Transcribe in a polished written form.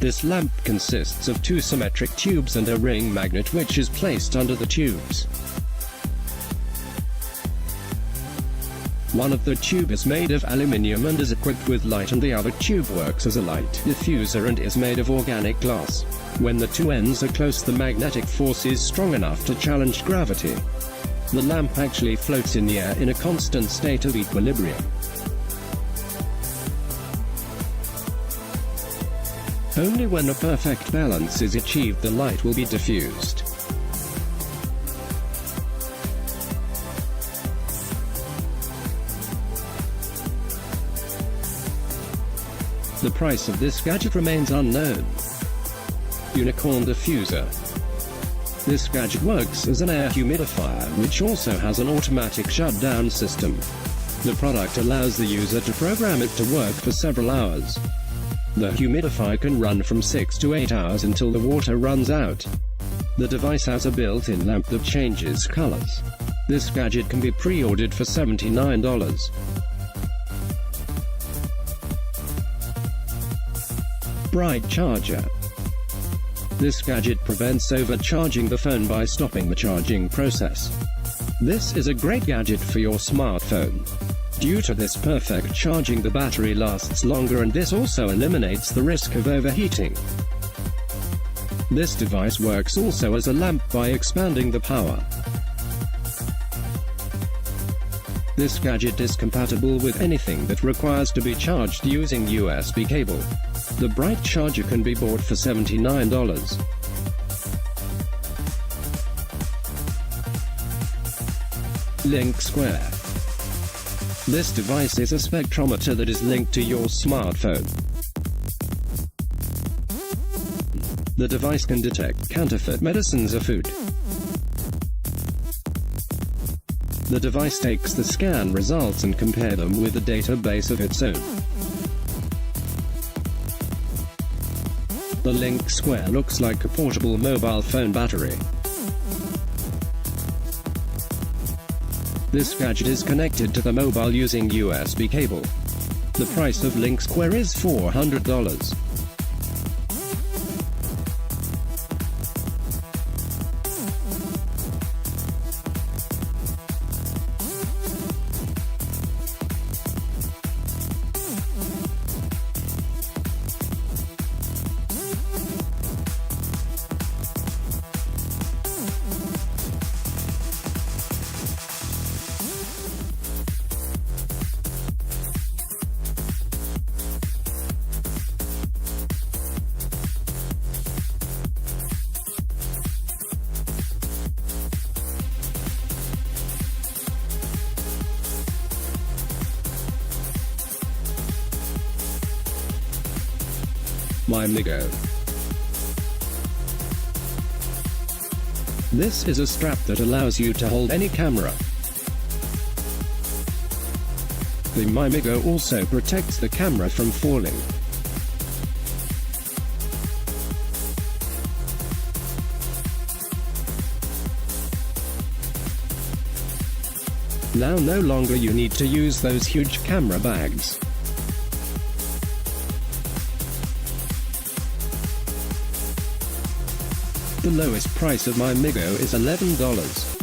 This lamp consists of two symmetric tubes and a ring magnet which is placed under the tubes. One of the tube is made of aluminium and is equipped with light, and the other tube works as a light diffuser and is made of organic glass. When the two ends are close, the magnetic force is strong enough to challenge gravity. The lamp actually floats in the air in a constant state of equilibrium. Only when a perfect balance is achieved, the light will be diffused. The price of this gadget remains unknown. Unicorn diffuser. This gadget works as an air humidifier which also has an automatic shutdown system. The product allows the user to program it to work for several hours. The humidifier can run from 6 to 8 hours until the water runs out. The device has a built-in lamp that changes colors. This gadget can be pre-ordered for $79. Bright charger. This gadget prevents overcharging the phone by stopping the charging process. This is a great gadget for your smartphone. Due to this perfect charging, the battery lasts longer, and this also eliminates the risk of overheating. This device works also as a lamp by expanding the power. This gadget is compatible with anything that requires to be charged using USB cable. The Bright charger can be bought for $79. Link Square. This device is a spectrometer that is linked to your smartphone. The device can detect counterfeit medicines or food. The device takes the scan results and compare them with a database of its own. The Link Square looks like a portable mobile phone battery. This gadget is connected to the mobile using USB cable. The price of Link Square is $400. MyMigo. This is a strap that allows you to hold any camera. The MyMigo also protects the camera from falling. Now no longer you need to use those huge camera bags. The lowest price of MyMigo is $11.